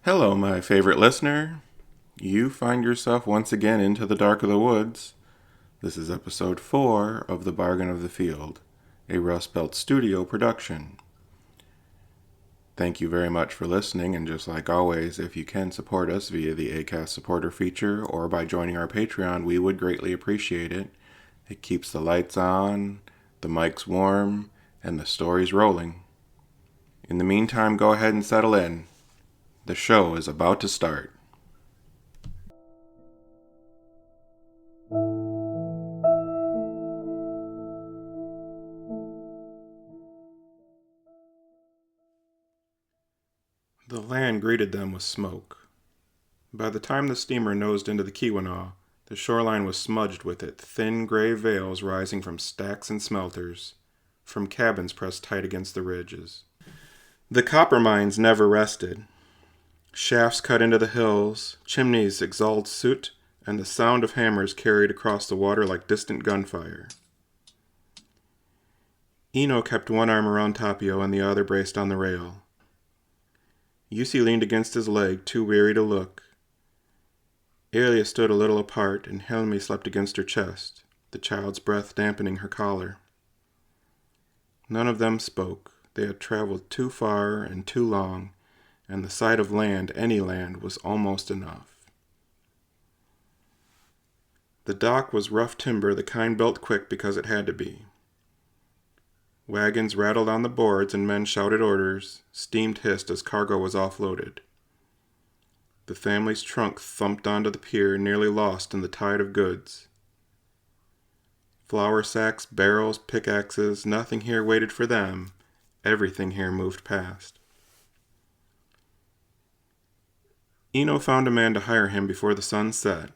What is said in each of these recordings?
Hello, my favorite listener. You find yourself once again into the dark of the woods. This is episode 4 of The Bargain of the Field, a Rust Belt Studio production. Thank you very much for listening, and just like always, if you can support us via the Acast supporter feature or by joining our Patreon, we would greatly appreciate it. It keeps the lights on, the mics warm, and the stories rolling. In the meantime, go ahead and settle in. The show is about to start. The land greeted them with smoke. By the time the steamer nosed into the Keweenaw, the shoreline was smudged with it, thin gray veils rising from stacks and smelters, from cabins pressed tight against the ridges. The copper mines never rested. Shafts cut into the hills, chimneys exhaled soot, and the sound of hammers carried across the water like distant gunfire. Eno kept one arm around Tapio and the other braced on the rail. Yussi leaned against his leg, too weary to look. Elia stood a little apart, and Helmi slept against her chest, the child's breath dampening her collar. None of them spoke. They had traveled too far and too long, and the sight of land, any land, was almost enough. The dock was rough timber, the kind built quick because it had to be. Wagons rattled on the boards and men shouted orders, steam hissed as cargo was offloaded. The family's trunk thumped onto the pier, nearly lost in the tide of goods. Flour sacks, barrels, pickaxes, nothing here waited for them. Everything here moved past. Eno found a man to hire him before the sun set.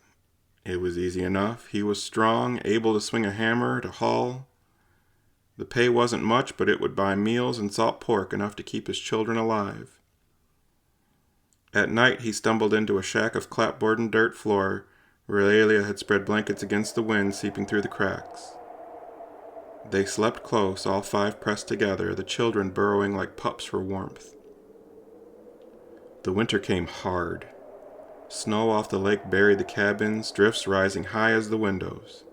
It was easy enough. He was strong, able to swing a hammer, to haul. The pay wasn't much, but it would buy meals and salt pork enough to keep his children alive. At night he stumbled into a shack of clapboard and dirt floor where Elia had spread blankets against the wind seeping through the cracks. They slept close, all five pressed together, the children burrowing like pups for warmth. The winter came hard. Snow off the lake buried the cabins, drifts rising high as the windows.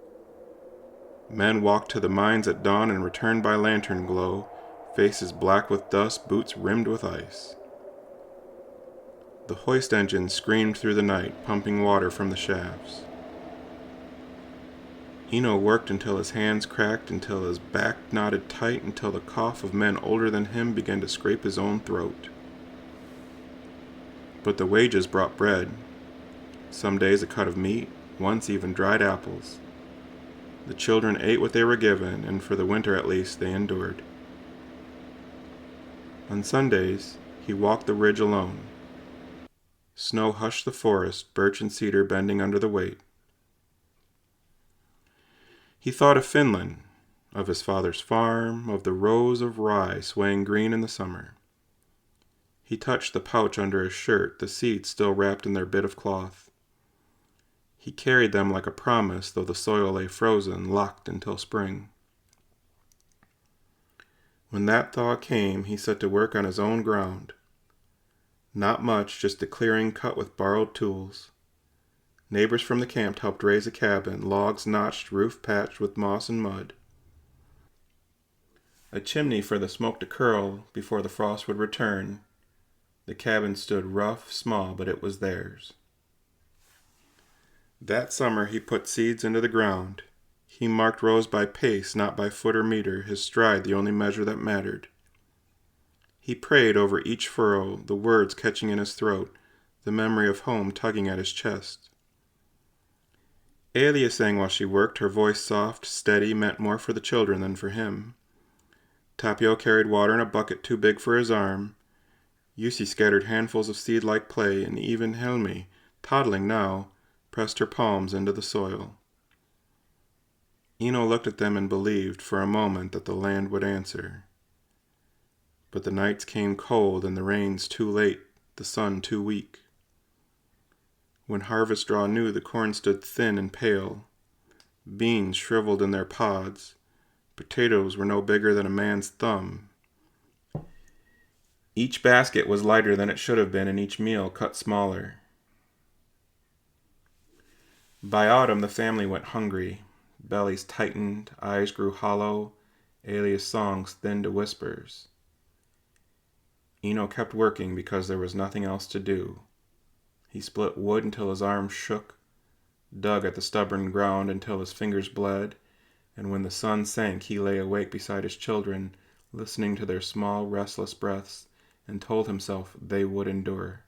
Men walked to the mines at dawn and returned by lantern glow, faces black with dust, boots rimmed with ice. The hoist engine screamed through the night, pumping water from the shafts. Eno worked until his hands cracked, until his back knotted tight, until the cough of men older than him began to scrape his own throat. But the wages brought bread. Some days a cut of meat, once even dried apples. The children ate what they were given, and for the winter at least they endured. On Sundays, he walked the ridge alone. Snow hushed the forest, birch and cedar bending under the weight. He thought of Finland, of his father's farm, of the rows of rye swaying green in the summer. He touched the pouch under his shirt, the seeds still wrapped in their bit of cloth. He carried them like a promise, though the soil lay frozen, locked until spring. When that thaw came, he set to work on his own ground. Not much, just a clearing cut with borrowed tools. Neighbors from the camp helped raise a cabin, logs notched, roof patched with moss and mud. A chimney for the smoke to curl before the frost would return. The cabin stood rough, small, but it was theirs. That summer he put seeds into the ground. He marked rows by pace, not by foot or meter, his stride the only measure that mattered. He prayed over each furrow, the words catching in his throat, the memory of home tugging at his chest. Elia sang while she worked, her voice soft, steady, meant more for the children than for him. Tapio carried water in a bucket too big for his arm. Yussi scattered handfuls of seed like play, and even Helmi, toddling now, pressed her palms into the soil. Eno looked at them and believed for a moment that the land would answer. But the nights came cold and the rains too late, the sun too weak. When harvest draw knew, the corn stood thin and pale. Beans shriveled in their pods. Potatoes were no bigger than a man's thumb. Each basket was lighter than it should have been, and each meal cut smaller. By autumn, the family went hungry. Bellies tightened, eyes grew hollow, Alia's songs thinned to whispers. Eno kept working because there was nothing else to do. He split wood until his arms shook, dug at the stubborn ground until his fingers bled, and when the sun sank he lay awake beside his children, listening to their small, restless breaths, and told himself they would endure.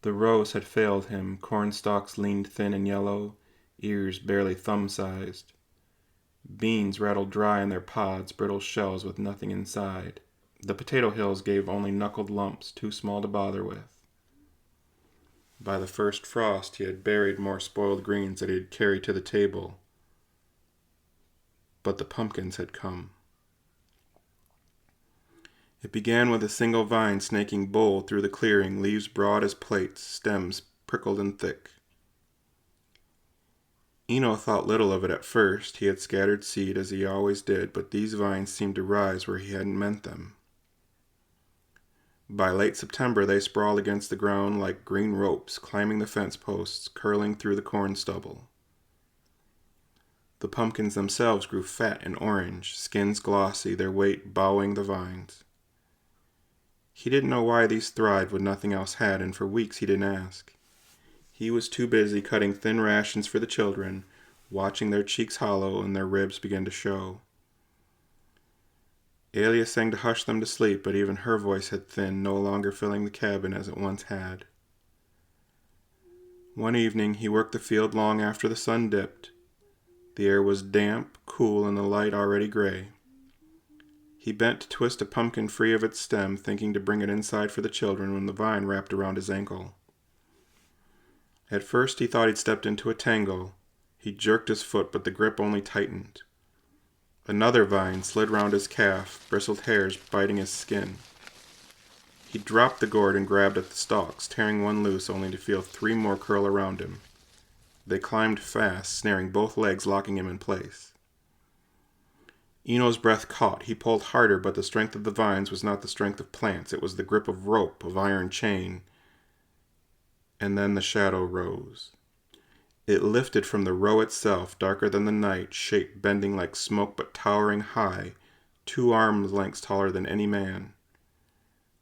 The rose had failed him, corn stalks leaned thin and yellow, ears barely thumb-sized. Beans rattled dry in their pods, brittle shells with nothing inside. The potato hills gave only knuckled lumps, too small to bother with. By the first frost he had buried more spoiled greens that he had carried to the table. But the pumpkins had come. It began with a single vine snaking bold through the clearing, leaves broad as plates, stems prickled and thick. Eno thought little of it at first. He had scattered seed as he always did, but these vines seemed to rise where he hadn't meant them. By late September they sprawled against the ground like green ropes, climbing the fence posts, curling through the corn stubble. The pumpkins themselves grew fat and orange, skins glossy, their weight bowing the vines. He didn't know why these thrived when nothing else had, and for weeks he didn't ask. He was too busy cutting thin rations for the children, watching their cheeks hollow and their ribs begin to show. Alia sang to hush them to sleep, but even her voice had thinned, no longer filling the cabin as it once had. One evening he worked the field long after the sun dipped. The air was damp, cool, and the light already gray. He bent to twist a pumpkin free of its stem, thinking to bring it inside for the children when the vine wrapped around his ankle. At first he thought he'd stepped into a tangle. He jerked his foot, but the grip only tightened. Another vine slid round his calf, bristled hairs biting his skin. He dropped the gourd and grabbed at the stalks, tearing one loose only to feel 3 more curl around him. They climbed fast, snaring both legs, locking him in place. Eno's breath caught. He pulled harder, but the strength of the vines was not the strength of plants. It was the grip of rope, of iron chain. And then the shadow rose. It lifted from the row itself, darker than the night, shape bending like smoke but towering high, 2 arms lengths taller than any man.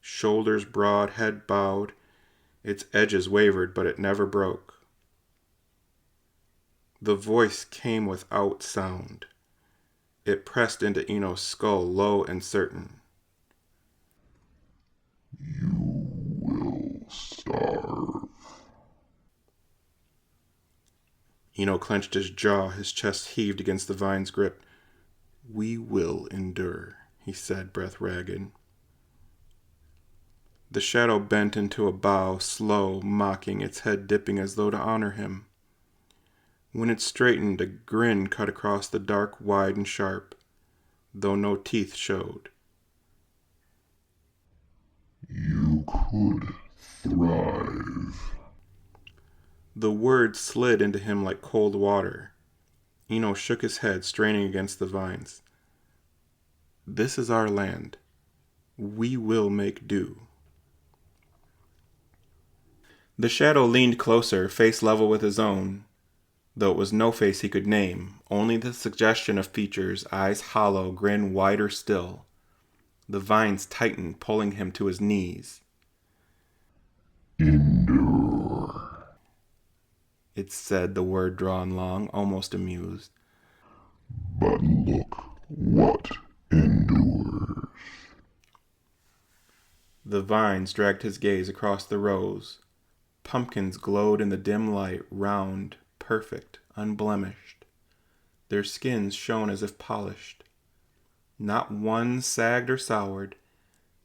Shoulders broad, head bowed. Its edges wavered, but it never broke. The voice came without sound. It pressed into Eno's skull, low and certain. You will starve. Eno clenched his jaw, his chest heaved against the vine's grip. We will endure, he said, breath ragged. The shadow bent into a bow, slow, mocking, its head dipping as though to honor him. When it straightened, a grin cut across the dark, wide and sharp, though no teeth showed. You could thrive. The words slid into him like cold water. Eno shook his head, straining against the vines. This is our land. We will make do. The shadow leaned closer, face level with his own, though it was no face he could name, only the suggestion of features, eyes hollow, grin wider still. The vines tightened, pulling him to his knees. Endure, it said, the word drawn long, almost amused. But look what endures. The vines dragged his gaze across the rows. Pumpkins glowed in the dim light, round, perfect, unblemished. Their skins shone as if polished. Not one sagged or soured.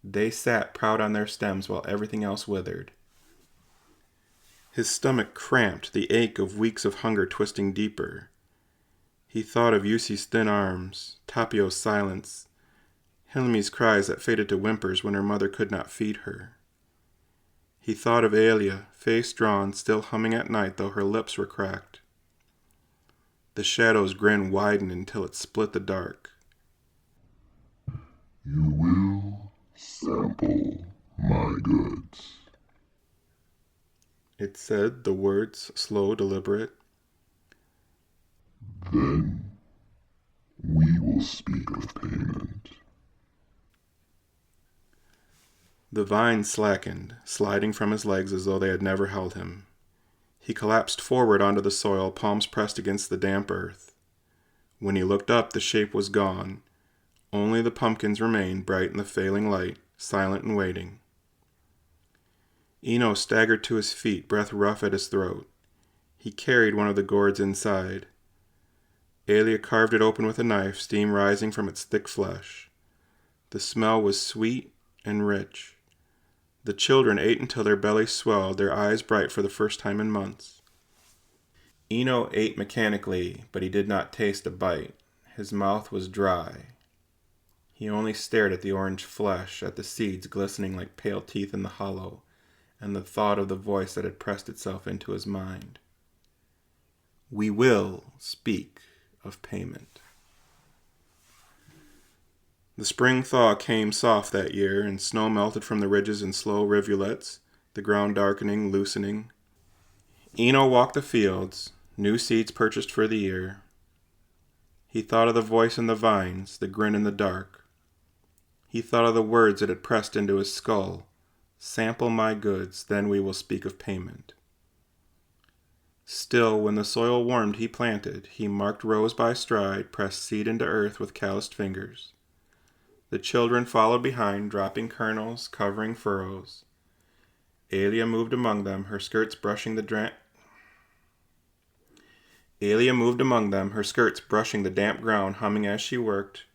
They sat proud on their stems while everything else withered. His stomach cramped, the ache of weeks of hunger twisting deeper. He thought of Yusi's thin arms, Tapio's silence, Hilmi's cries that faded to whimpers when her mother could not feed her. He thought of Alia, face drawn, still humming at night though her lips were cracked. The shadow's grin widened until it split the dark. You will Sample my goods. It said, the words slow, deliberate. Then we will speak of payment. The vines slackened, sliding from his legs as though they had never held him. He collapsed forward onto the soil, palms pressed against the damp earth. When he looked up, the shape was gone. Only the pumpkins remained, bright in the failing light, silent and waiting. Eno staggered to his feet, breath rough at his throat. He carried one of the gourds inside. Aelia carved it open with a knife, steam rising from its thick flesh. The smell was sweet and rich. The children ate until their bellies swelled, their eyes bright for the first time in months. Eno ate mechanically, but he did not taste a bite. His mouth was dry. He only stared at the orange flesh, at the seeds glistening like pale teeth in the hollow, and the thought of the voice that had pressed itself into his mind. We will speak of payment. The spring thaw came soft that year, and snow melted from the ridges in slow rivulets, the ground darkening, loosening. Eno walked the fields, new seeds purchased for the year. He thought of the voice in the vines, the grin in the dark. He thought of the words that had pressed into his skull. Sample my goods, then we will speak of payment. Still, when the soil warmed, he planted. He marked rows by stride, pressed seed into earth with calloused fingers. The children followed behind, dropping kernels, covering furrows. Aelia moved among them, her skirts brushing the damp ground, humming as she worked.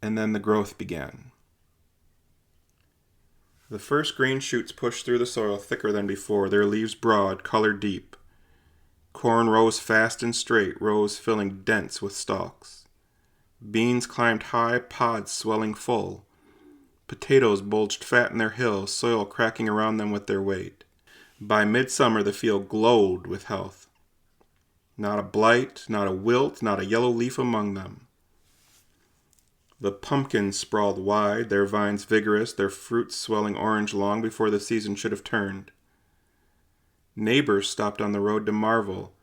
And then the growth began. The first green shoots pushed through the soil thicker than before, their leaves broad, color deep. Corn rose fast and straight, rows filling dense with stalks. Beans climbed high, pods swelling full. Potatoes bulged fat in their hills, soil cracking around them with their weight. By midsummer, the field glowed with health. Not a blight, not a wilt, not a yellow leaf among them. The pumpkins sprawled wide, their vines vigorous, their fruits swelling orange long before the season should have turned. Neighbors stopped on the road to marvel.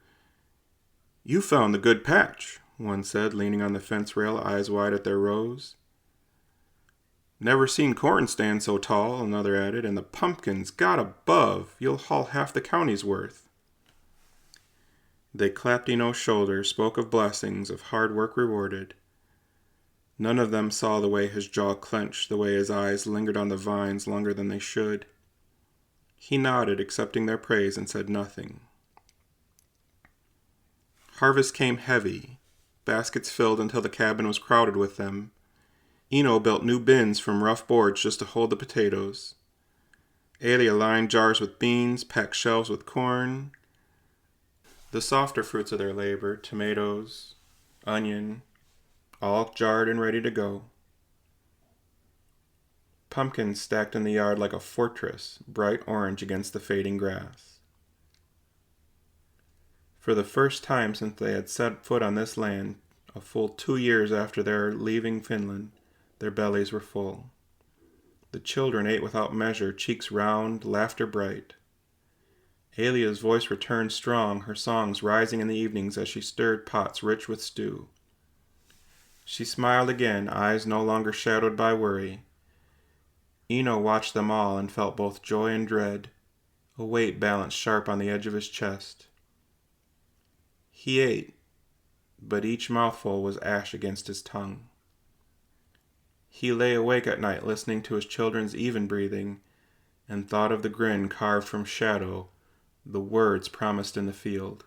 You found the good patch, one said, leaning on the fence rail, eyes wide at their rows. Never seen corn stand so tall, another added, and the pumpkins got above. You'll haul half the county's worth. They clapped Eno's shoulder, spoke of blessings, of hard work rewarded. None of them saw the way his jaw clenched, the way his eyes lingered on the vines longer than they should. He nodded, accepting their praise, and said nothing. Harvest came heavy, baskets filled until the cabin was crowded with them. Eno built new bins from rough boards just to hold the potatoes. Aelia lined jars with beans, packed shelves with corn. The softer fruits of their labor, tomatoes, onion, all jarred and ready to go. Pumpkins stacked in the yard like a fortress, bright orange against the fading grass. For the first time since they had set foot on this land, a full 2 years after their leaving Finland, their bellies were full. The children ate without measure, cheeks round, laughter bright. Aelia's voice returned strong, her songs rising in the evenings as she stirred pots rich with stew. She smiled again, eyes no longer shadowed by worry. Eno watched them all and felt both joy and dread, a weight balanced sharp on the edge of his chest. He ate, but each mouthful was ash against his tongue. He lay awake at night listening to his children's even breathing and thought of the grin carved from shadow, the words promised in the field.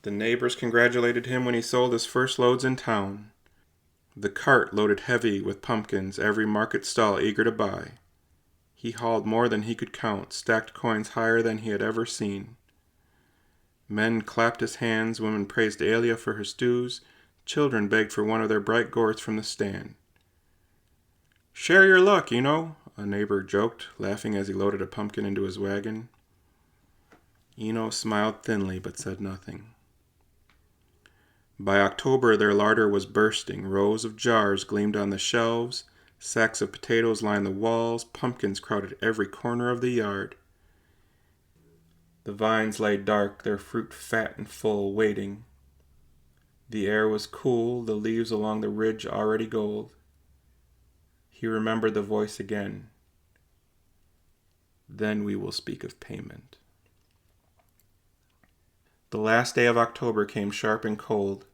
The neighbors congratulated him when he sold his first loads in town. The cart loaded heavy with pumpkins, every market stall eager to buy. He hauled more than he could count, stacked coins higher than he had ever seen. Men clapped his hands, women praised Aelia for her stews, children begged for one of their bright gourds from the stand. Share your luck, Eno, a neighbor joked, laughing as he loaded a pumpkin into his wagon. Eno smiled thinly but said nothing. By October their larder was bursting. Rows of jars gleamed on the shelves. Sacks of potatoes lined the walls. Pumpkins crowded every corner of the yard. The vines lay dark, their fruit fat and full, waiting. The air was cool, the leaves along the ridge already gold. He remembered the voice again. Then we will speak of payment. The last day of October came sharp and cold.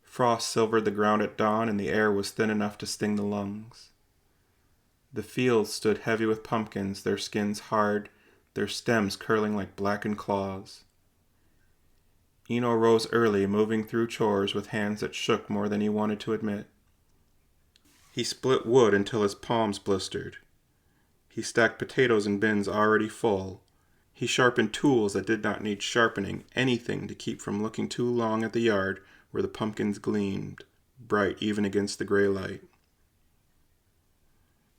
Frost silvered the ground at dawn, and the air was thin enough to sting the lungs. The fields stood heavy with pumpkins, their skins hard, their stems curling like blackened claws. Eno rose early, moving through chores with hands that shook more than he wanted to admit. He split wood until his palms blistered. He stacked potatoes in bins already full. He sharpened tools that did not need sharpening, anything to keep from looking too long at the yard where the pumpkins gleamed, bright even against the gray light.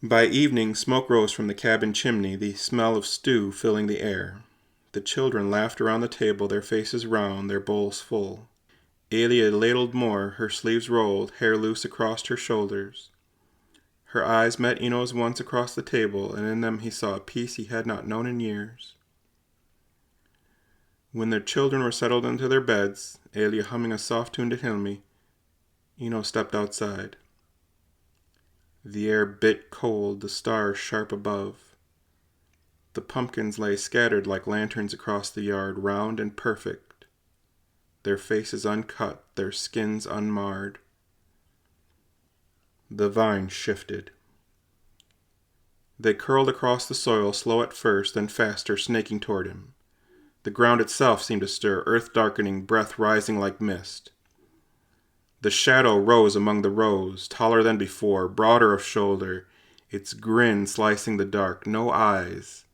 By evening, smoke rose from the cabin chimney, the smell of stew filling the air. The children laughed around the table, their faces round, their bowls full. Aelia ladled more, her sleeves rolled, hair loose across her shoulders. Her eyes met Eno's once across the table, and in them he saw a peace he had not known in years. When their children were settled into their beds, Aelia humming a soft tune to Hilmi, Eno stepped outside. The air bit cold, the stars sharp above. The pumpkins lay scattered like lanterns across the yard, round and perfect, their faces uncut, their skins unmarred. The vines shifted. They curled across the soil, slow at first, then faster, snaking toward him. The ground itself seemed to stir, earth darkening, breath rising like mist. The shadow rose among the rows, taller than before, broader of shoulder, its grin slicing the dark, no eyes,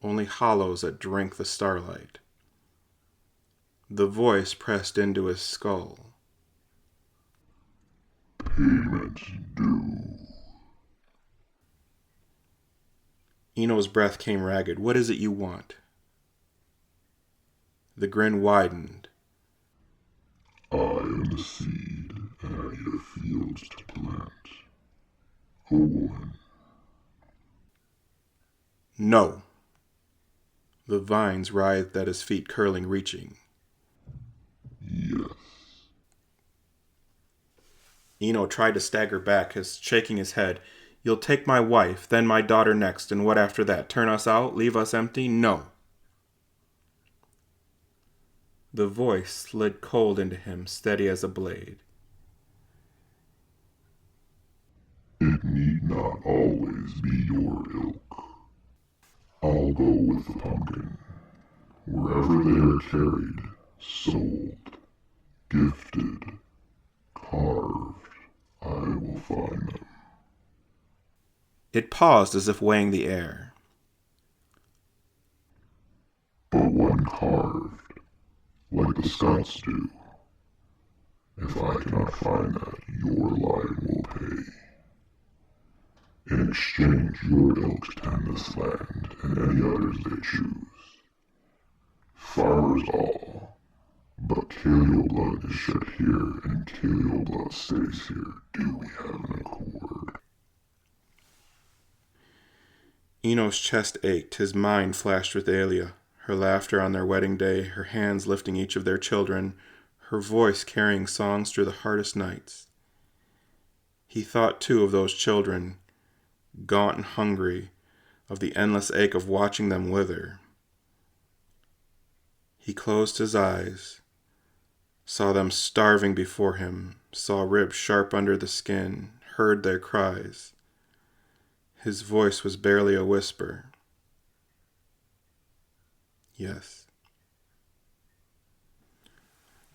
only hollows that drank the starlight. The voice pressed into his skull. Payment due. Eno's breath came ragged. What is it you want? The grin widened. I am the seed, and I need a field to plant. A woman. No. The vines writhed at his feet, curling, reaching. Yes. Eno tried to stagger back, shaking his head. You'll take my wife, then my daughter next, and what after that? Turn us out? Leave us empty? No. The voice slid cold into him, steady as a blade. It need not always be your ilk. I'll go with the pumpkin. Wherever they are carried, sold, gifted, carved, I will find them. It paused as if weighing the air. But when carved, like the scouts do, if I cannot find that, your line will pay. In exchange, your ilk tend this land and any others they choose. Farmers all, but Kaleo blood is shed here, and Kaleo blood stays here. Do we have an accord? Eno's chest ached, his mind flashed with Aelia, her laughter on their wedding day, her hands lifting each of their children, her voice carrying songs through the hardest nights. He thought, too, of those children, gaunt and hungry, of the endless ache of watching them wither. He closed his eyes, saw them starving before him, saw ribs sharp under the skin, heard their cries. His voice was barely a whisper. Yes.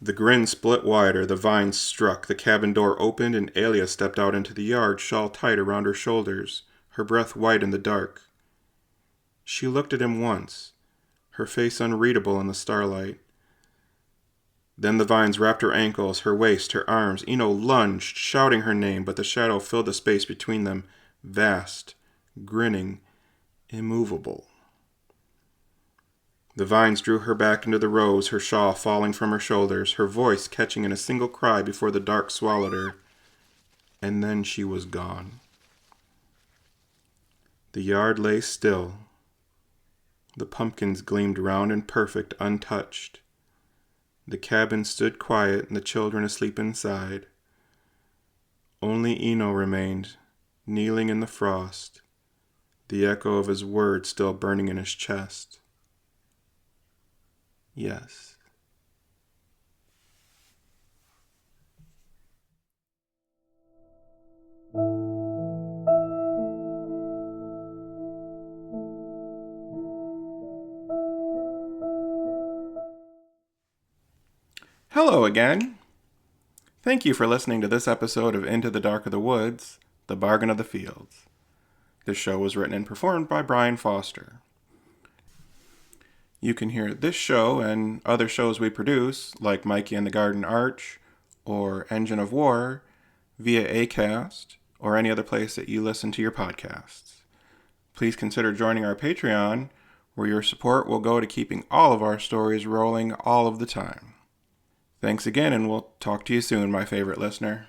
The grin split wider, the vines struck, the cabin door opened, and Aelia stepped out into the yard, shawl tight around her shoulders, her breath white in the dark. She looked at him once, her face unreadable in the starlight. Then the vines wrapped her ankles, her waist, her arms. Eno lunged, shouting her name, but the shadow filled the space between them, vast, grinning, immovable. The vines drew her back into the rose, her shawl falling from her shoulders, her voice catching in a single cry before the dark swallowed her. And then she was gone. The yard lay still. The pumpkins gleamed round and perfect, untouched. The cabin stood quiet and the children asleep inside. Only Eno remained, kneeling in the frost, the echo of his words still burning in his chest. Yes. Hello again. Thank you for listening to this episode of Into the Dark of the Woods, The Bargain of the Fields. This show was written and performed by Brian Foster. You can hear this show and other shows we produce, like Mikey and the Garden Arch or Engine of War, via Acast or any other place that you listen to your podcasts. Please consider joining our Patreon, where your support will go to keeping all of our stories rolling all of the time. Thanks again, and we'll talk to you soon, my favorite listener.